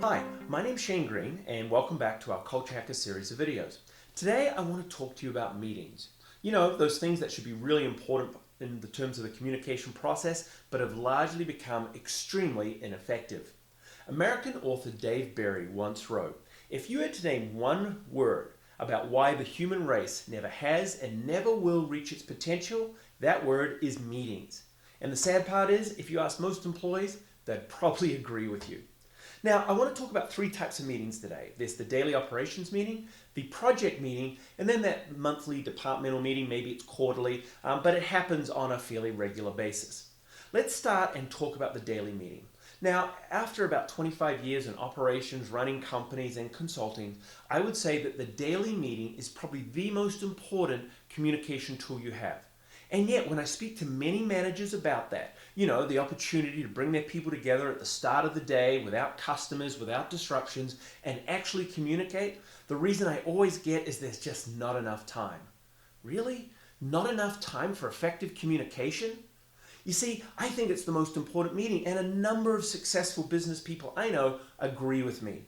Hi, my name's Shane Green and welcome back to our Culture Hacker series of videos. Today I want to talk to you about meetings. You know, those things that should be really important in the terms of the communication process but have largely become extremely ineffective. American author Dave Barry once wrote, "If you had to name one word about why the human race never has and never will reach its potential, that word is meetings." And the sad part is, if you ask most employees, they'd probably agree with you. Now, I want to talk about three types of meetings today. There's the daily operations meeting, the project meeting, and then that monthly departmental meeting. Maybe it's quarterly, but it happens on a fairly regular basis. Let's start and talk about the daily meeting. Now, after about 25 years in operations, running companies, and consulting, I would say that the daily meeting is probably the most important communication tool you have. And yet, when I speak to many managers about that, you know, the opportunity to bring their people together at the start of the day without customers, without disruptions, and actually communicate, the reason I always get is there's just not enough time. Really? Not enough time for effective communication? You see, I think it's the most important meeting, and a number of successful business people I know agree with me.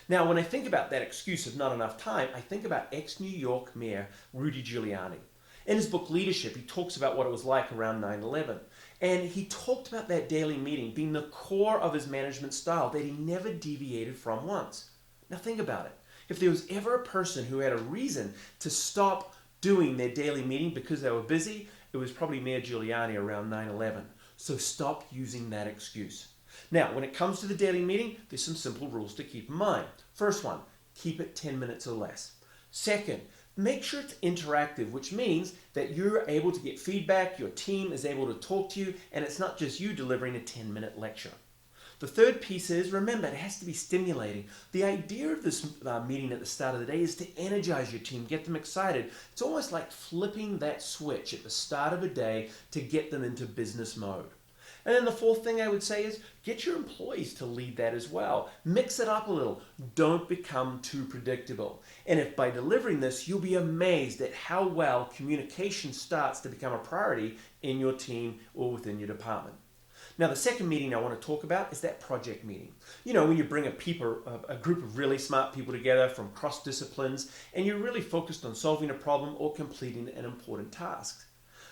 Now, when I think about that excuse of not enough time, I think about ex-New York Mayor Rudy Giuliani. In his book Leadership, he talks about what it was like around 9/11. And he talked about that daily meeting being the core of his management style that he never deviated from once. Now think about it. If there was ever a person who had a reason to stop doing their daily meeting because they were busy, it was probably Mayor Giuliani around 9/11. So stop using that excuse. Now, when it comes to the daily meeting, there's some simple rules to keep in mind. First one, keep it 10 minutes or less. Second, make sure it's interactive, which means that you're able to get feedback, your team is able to talk to you, and it's not just you delivering a 10-minute lecture. The third piece is, remember, it has to be stimulating. The idea of this meeting at the start of the day is to energize your team, get them excited. It's almost like flipping that switch at the start of a day to get them into business mode. And then the fourth thing I would say is get your employees to lead that as well. Mix it up a little. Don't become too predictable. And if by delivering this, you'll be amazed at how well communication starts to become a priority in your team or within your department. Now, the second meeting I want to talk about is that project meeting. You know, when you bring a group of really smart people together from cross disciplines and you're really focused on solving a problem or completing an important task.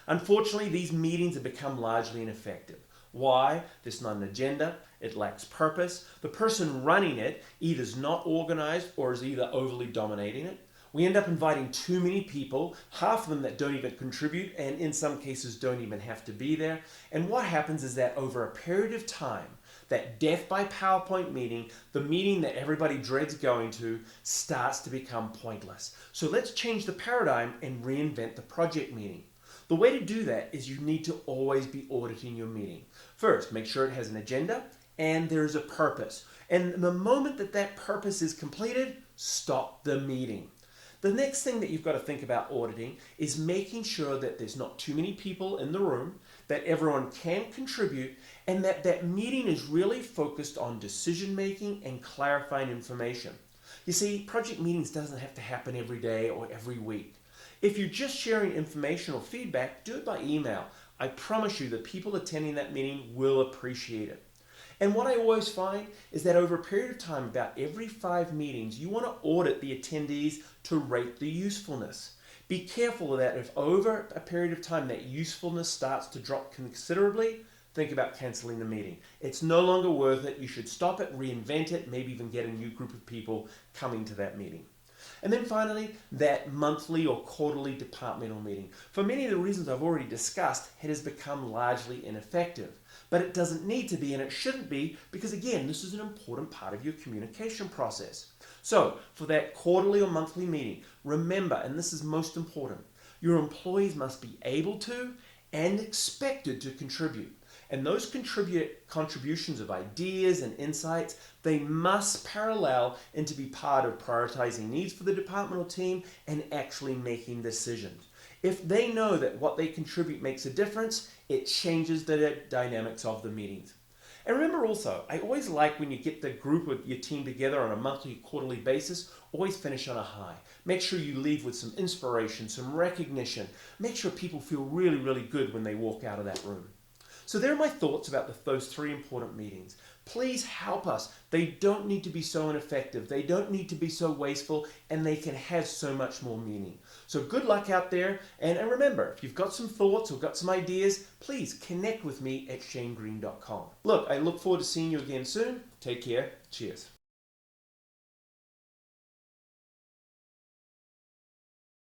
Unfortunately, these meetings have become largely ineffective. Why? There's not an agenda, it lacks purpose. The person running it either is not organized or is either overly dominating it. We end up inviting too many people, half of them that don't even contribute, and in some cases don't even have to be there. And what happens is that over a period of time, that death by PowerPoint meeting, the meeting that everybody dreads going to, starts to become pointless. So let's change the paradigm and reinvent the project meeting. The way to do that is you need to always be auditing your meeting. First, make sure it has an agenda and there's a purpose. And the moment that that purpose is completed, stop the meeting. The next thing that you've got to think about auditing is making sure that there's not too many people in the room, that everyone can contribute, and that that meeting is really focused on decision making and clarifying information. You see, project meetings doesn't have to happen every day or every week. If you're just sharing information or feedback, do it by email. I promise you the people attending that meeting will appreciate it. And what I always find is that over a period of time, about every 5 meetings, you want to audit the attendees to rate the usefulness. Be careful of that. If over a period of time that usefulness starts to drop considerably, think about canceling the meeting. It's no longer worth it. You should stop it, reinvent it, maybe even get a new group of people coming to that meeting. And then finally, that monthly or quarterly departmental meeting. For many of the reasons I've already discussed, it has become largely ineffective. But it doesn't need to be, and it shouldn't be, because again, this is an important part of your communication process. So, for that quarterly or monthly meeting, remember, and this is most important, your employees must be able to and expected to contribute. And those contributions of ideas and insights, they must parallel and to be part of prioritizing needs for the departmental team and actually making decisions. If they know that what they contribute makes a difference, it changes the dynamics of the meetings. And remember also, I always like when you get the group of your team together on a monthly, quarterly basis, always finish on a high. Make sure you leave with some inspiration, some recognition. Make sure people feel really, really good when they walk out of that room. So there are my thoughts about those 3 important meetings. Please help us. They don't need to be so ineffective. They don't need to be so wasteful, and they can have so much more meaning. So good luck out there. And remember, if you've got some thoughts or got some ideas, please connect with me at shanegreen.com. Look, I look forward to seeing you again soon. Take care. Cheers.